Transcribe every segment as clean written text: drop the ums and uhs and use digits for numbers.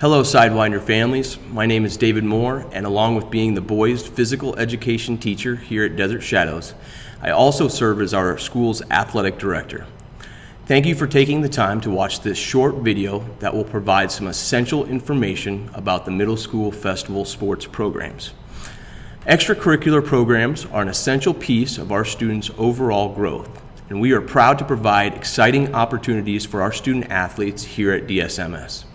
Hello Sidewinder families, my name is David Moore, and along with being the boys' physical education teacher here at Desert Shadows, I also serve as our school's athletic director. Thank you for taking the time to watch this short video that will provide some essential information about the middle school festival sports programs. Extracurricular programs are an essential piece of our students' overall growth, and we are proud to provide exciting opportunities for our student athletes here at DSMS.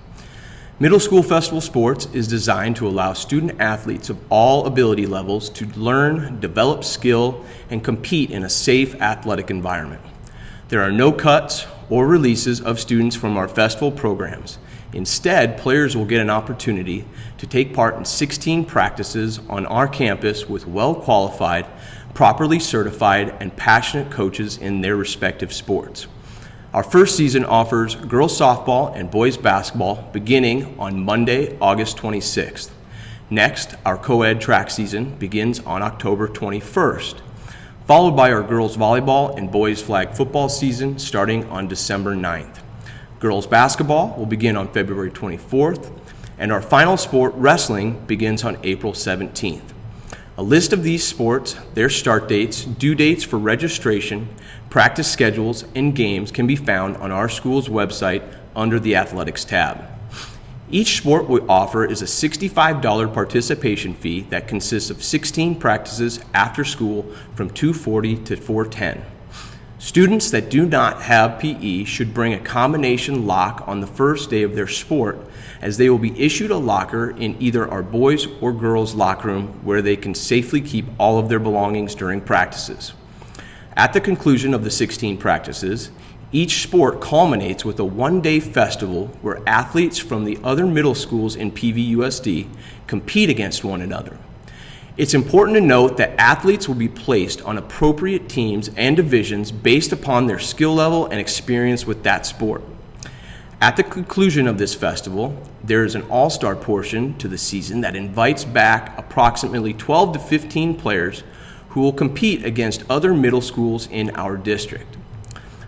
Middle School Festival Sports is designed to allow student athletes of all ability levels to learn, develop skill, and compete in a safe athletic environment. There are no cuts or releases of students from our festival programs. Instead, players will get an opportunity to take part in 16 practices on our campus with well-qualified, properly certified, and passionate coaches in their respective sports. Our first season offers girls softball and boys basketball beginning on Monday, August 26th. Next, our co-ed track season begins on October 21st, followed by our girls volleyball and boys flag football season starting on December 9th. Girls basketball will begin on February 24th, and our final sport, wrestling, begins on April 17th. A list of these sports, their start dates, due dates for registration, practice schedules, and games can be found on our school's website under the Athletics tab. Each sport we offer is a $65 participation fee that consists of 16 practices after school from 2:40 to 4:10. Students that do not have PE should bring a combination lock on the first day of their sport, as they will be issued a locker in either our boys or girls locker room where they can safely keep all of their belongings during practices. At the conclusion of the 16 practices, each sport culminates with a one-day festival where athletes from the other middle schools in PVUSD compete against one another. It's important to note that athletes will be placed on appropriate teams and divisions based upon their skill level and experience with that sport. At the conclusion of this festival, there is an all-star portion to the season that invites back approximately 12 to 15 players who will compete against other middle schools in our district.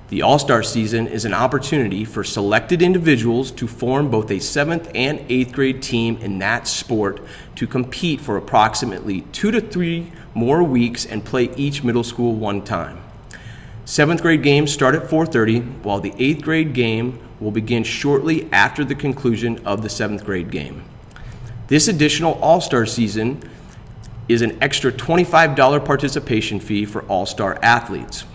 The All-Star season is an opportunity for selected individuals to form both a 7th and 8th grade team in that sport to compete for approximately 2 to 3 more weeks and play each middle school one time. 7th grade games start at 4:30, while the 8th grade game will begin shortly after the conclusion of the 7th grade game. This additional All-Star season is an extra $25 participation fee for All-Star athletes.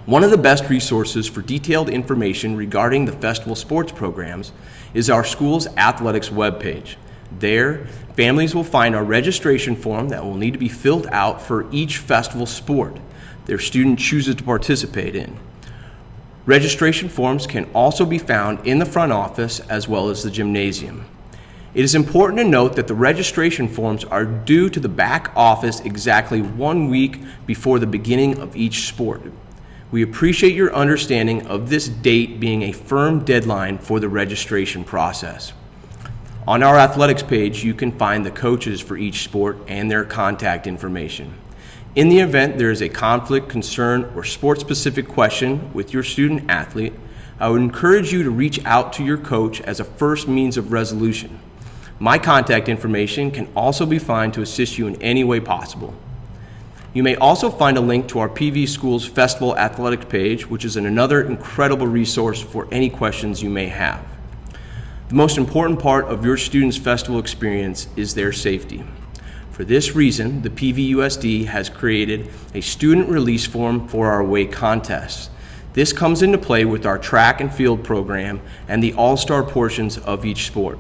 One of the best resources for detailed information regarding the festival sports programs is our school's athletics webpage. There, families will find our registration form that will need to be filled out for each festival sport their student chooses to participate in. Registration forms can also be found in the front office as well as the gymnasium. It is important to note that the registration forms are due to the back office exactly 1 week before the beginning of each sport. We appreciate your understanding of this date being a firm deadline for the registration process. On our athletics page, you can find the coaches for each sport and their contact information. In the event there is a conflict, concern, or sport-specific question with your student athlete, I would encourage you to reach out to your coach as a first means of resolution. My contact information can also be found to assist you in any way possible. You may also find a link to our PV Schools Festival Athletics page, which is another incredible resource for any questions you may have. The most important part of your student's festival experience is their safety. For this reason, the PVUSD has created a student release form for our away contests. This comes into play with our track and field program and the all-star portions of each sport.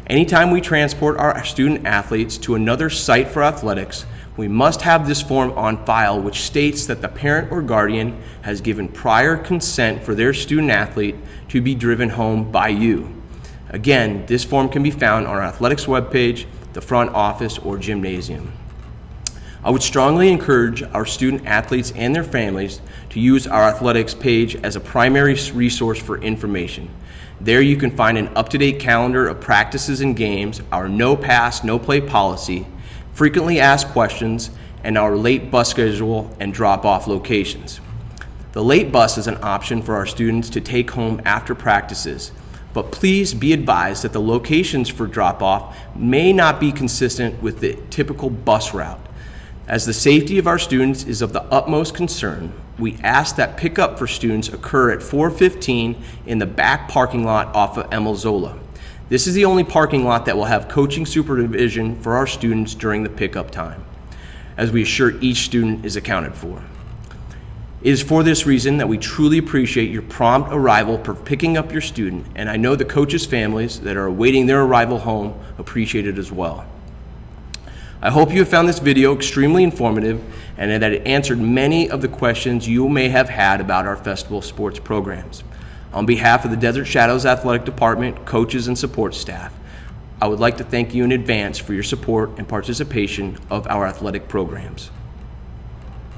Anytime we transport our student athletes to another site for athletics, we must have this form on file which states that the parent or guardian has given prior consent for their student athlete to be driven home by you. Again, this form can be found on our athletics webpage, the front office, or gymnasium. I would strongly encourage our student athletes and their families to use our athletics page as a primary resource for information. There you can find an up-to-date calendar of practices and games, our no pass, no play policy, frequently asked questions, and our late bus schedule and drop-off locations. The late bus is an option for our students to take home after practices. but please be advised that the locations for drop-off may not be consistent with the typical bus route. As the safety of our students is of the utmost concern, we ask that pickup for students occur at 4:15 in the back parking lot off of Emil Zola. This is the only parking lot that will have coaching supervision for our students during the pickup time, as we assure each student is accounted for. It is for this reason that we truly appreciate your prompt arrival for picking up your student, and I know the coaches' families that are awaiting their arrival home appreciate it as well. I hope you have found this video extremely informative and that it answered many of the questions you may have had about our festival sports programs. On behalf of the Desert Shadows Athletic Department, coaches, and support staff, I would like to thank you in advance for your support and participation of our athletic programs.